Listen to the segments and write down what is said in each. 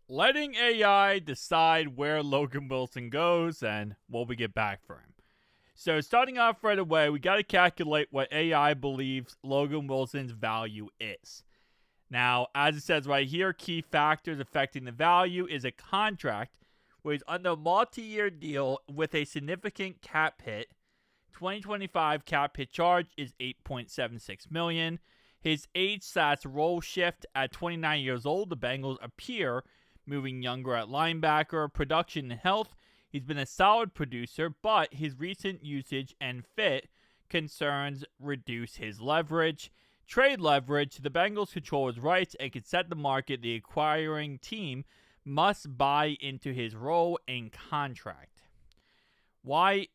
letting AI decide where Logan Wilson goes and what we get back for him. So starting off right away, we got to calculate what AI believes Logan Wilson's value is. Now, as it says right here, key factors affecting the value is a contract where he's under a multi-year deal with a significant cap hit. 2025 cap hit charge is $8.76 million. His age/role shift at 29 years old, the Bengals appear moving younger at linebacker. Production and health, he's been a solid producer, but his recent usage and fit concerns reduce his leverage. Trade leverage, the Bengals control his rights and can set the market. The acquiring team must buy into his role and contract. Why?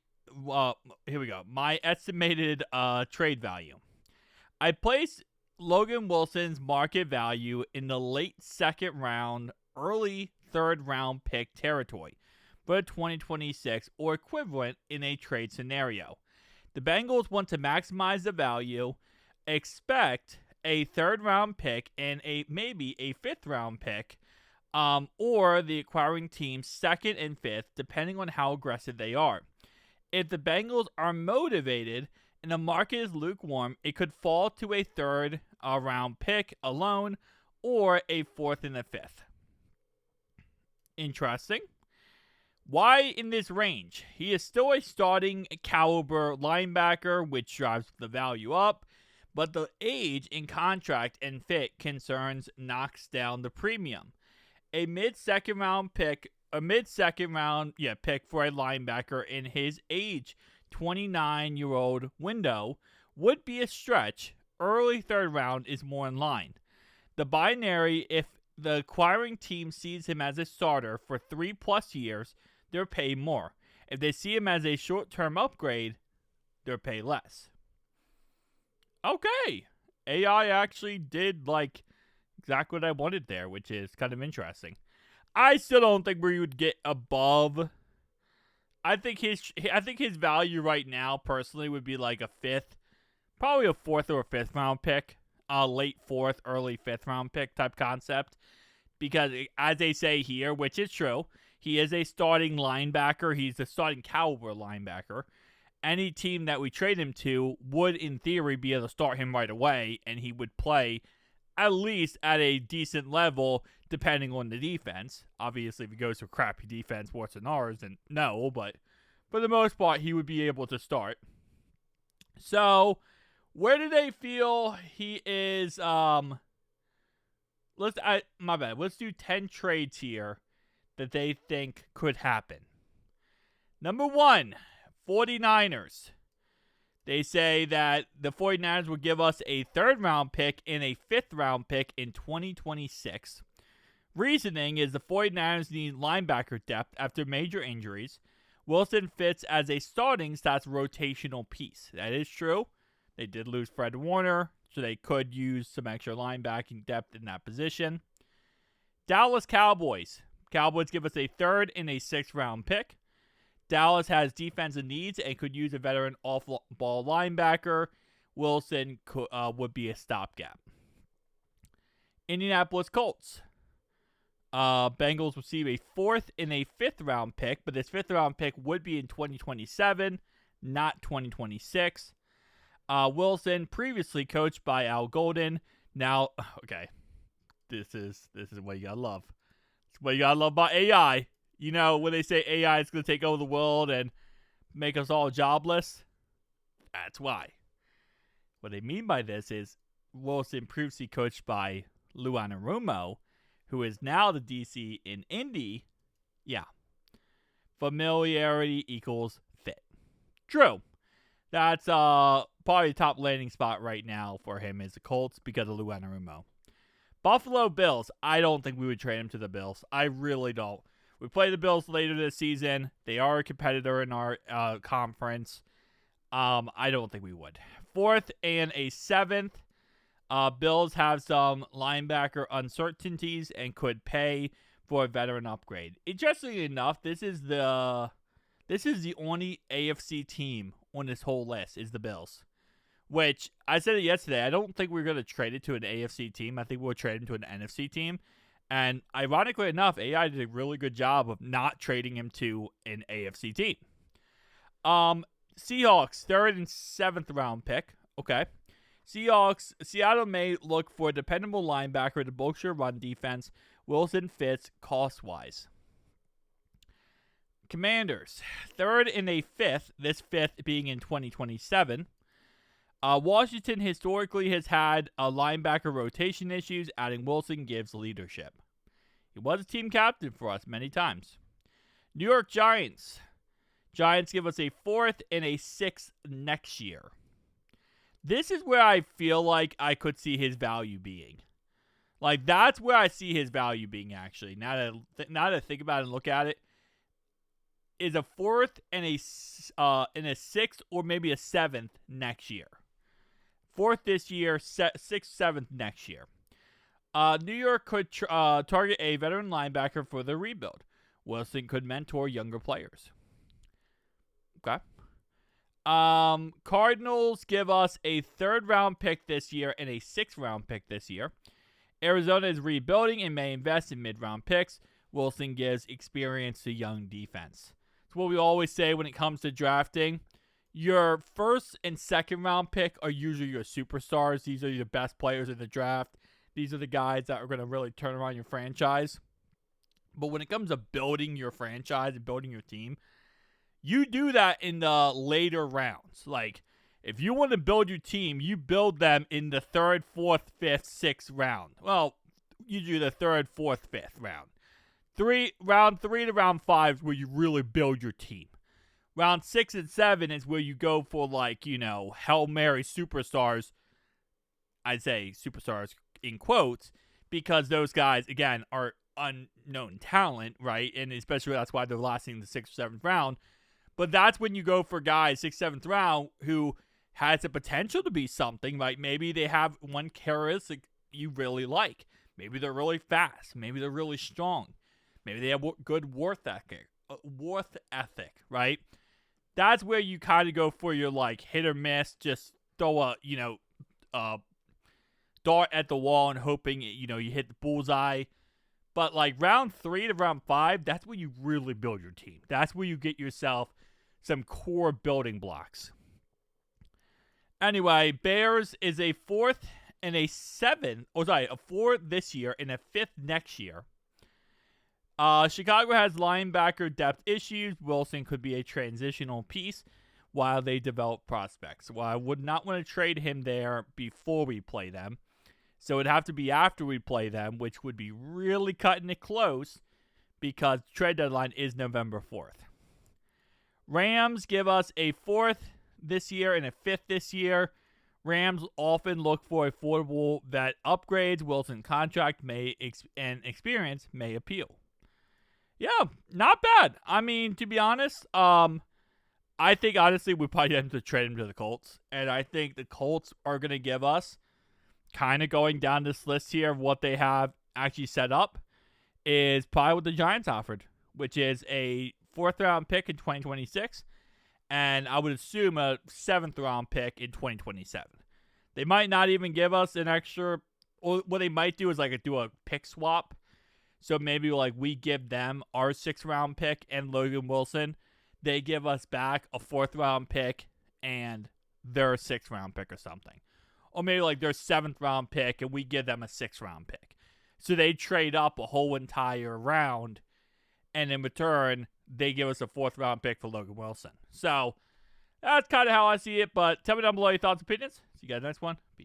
Here we go. My estimated trade value. I place Logan Wilson's market value in the late second round, early third round pick territory for 2026 or equivalent in a trade scenario. The Bengals want to maximize the value, expect a third round pick and maybe a fifth round pick, or the acquiring team's second and fifth, depending on how aggressive they are. If the Bengals are motivated and the market is lukewarm, it could fall to a third round pick alone or a fourth and a fifth. Interesting. Why in this range? He is still a starting caliber linebacker, which drives the value up, but the age in contract and fit concerns knocks down the premium. A mid-second round pick for a linebacker in his age 29-year-old window would be a stretch. Early third round is more in line. The binary, if the acquiring team sees him as a starter for 3+ years, they'll pay more. If they see him as a short-term upgrade, they'll pay less. Okay. AI actually did exactly what I wanted there, which is kind of interesting. I still don't think we would get above. I think his value right now, personally, would be like a fifth, probably a fourth or a fifth round pick, late fourth, early fifth round pick type concept. Because as they say here, which is true, he is a starting linebacker. He's a starting caliber linebacker. Any team that we trade him to would, in theory, be able to start him right away, and he would play at least at a decent level, depending on the defense. Obviously, if he goes to a crappy defense worse than ours, then no, but for the most part, he would be able to start. So, where do they feel he is? Let's do 10 trades here that they think could happen. Number 1, 49ers. They say that the 49ers will give us a third round pick and a fifth round pick in 2026. Reasoning is the 49ers need linebacker depth after major injuries. Wilson fits as a starting/rotational piece. That is true. They did lose Fred Warner, so they could use some extra linebacking depth in that position. Dallas Cowboys. Cowboys give us a third and a sixth round pick. Dallas has defensive needs and could use a veteran off-ball linebacker. Wilson would be a stopgap. Indianapolis Colts. Bengals receive a fourth and a fifth round pick, but this fifth round pick would be in 2027, not 2026. Wilson, previously coached by Al Golden. Now, okay, this is what you gotta love. It's what you gotta love about AI. You know, when they say AI is going to take over the world and make us all jobless, that's why. What they mean by this is Wilson, previously coached by Lou Anarumo, who is now the DC in Indy. Yeah. Familiarity equals fit. True. That's probably the top landing spot right now for him is the Colts because of Lou Anarumo. Buffalo Bills. I don't think we would trade him to the Bills. I really don't. We play the Bills later this season. They are a competitor in our conference. I don't think we would. Fourth and a seventh. Bills have some linebacker uncertainties and could pay for a veteran upgrade. Interestingly enough, this is the only AFC team on this whole list is the Bills. Which, I said it yesterday, I don't think we're going to trade it to an AFC team. I think we'll trade it to an NFC team. And ironically enough, AI did a really good job of not trading him to an AFC team. Seahawks, 3rd and 7th round pick. Okay. Seattle may look for a dependable linebacker to bolster run defense. Wilson fits cost-wise. Commanders, 3rd and a 5th, this 5th being in 2027. Washington historically has had linebacker rotation issues. Adding Wilson gives leadership. He was a team captain for us many times. New York Giants. Giants give us a 4th and a 6th next year. This is where I feel like I could see his value being. Like, that's where I see his value being, actually. Now that I think about it and look at it, is a 4th and a 6th or maybe a 7th next year. 4th this year, 6th, 7th next year. New York could target a veteran linebacker for the rebuild. Wilson could mentor younger players. Okay. Cardinals give us a 3rd round pick this year and a 6th round pick this year. Arizona is rebuilding and may invest in mid-round picks. Wilson gives experience to young defense. It's what we always say when it comes to drafting. Your 1st and 2nd round pick are usually your superstars. These are your best players in the draft. These are the guys that are going to really turn around your franchise. But when it comes to building your franchise and building your team, you do that in the later rounds. Like, if you want to build your team, you build them in the 3rd, 4th, 5th, 6th round. Well, usually the 3rd, 4th, 5th round. Round 3 to round 5 is where you really build your team. Round 6 and 7 is where you go for, like, you know, Hail Mary superstars. I say superstars in quotes because those guys, again, are unknown talent, right? And especially that's why they're lasting the 6th or 7th round. But that's when you go for guys 6th, 7th round who has the potential to be something. Like, maybe they have one characteristic you really like. Maybe they're really fast. Maybe they're really strong. Maybe they have good worth ethic, right? That's where you kind of go for your, like, hit or miss. Just throw a, dart at the wall and hoping, you hit the bullseye. But, like, round 3 to round 5, that's where you really build your team. That's where you get yourself some core building blocks. Anyway, Bears is a 4th and a 7th. A 4th this year and a 5th next year. Chicago has linebacker depth issues. Wilson could be a transitional piece while they develop prospects. Well, I would not want to trade him there before we play them. So it'd have to be after we play them, which would be really cutting it close because the trade deadline is November 4th. Rams give us a 4th this year and a 5th this year. Rams often look for affordable vet upgrades. Wilson contract and experience may appeal. Yeah, not bad. I mean, to be honest, I think honestly we probably have to trade him to the Colts. And I think the Colts are going to give us, kind of going down this list here of what they have actually set up, is probably what the Giants offered, which is a 4th round pick in 2026. And I would assume a 7th round pick in 2027. They might not even give us an extra, or what they might do is like do a pick swap. So maybe like we give them our 6th round pick and Logan Wilson. They give us back a 4th round pick and their 6th round pick or something. Or maybe like their 7th round pick and we give them a 6th round pick. So they trade up a whole entire round. And in return, they give us a 4th round pick for Logan Wilson. So that's kind of how I see it. But tell me down below your thoughts and opinions. See you guys next one. Peace.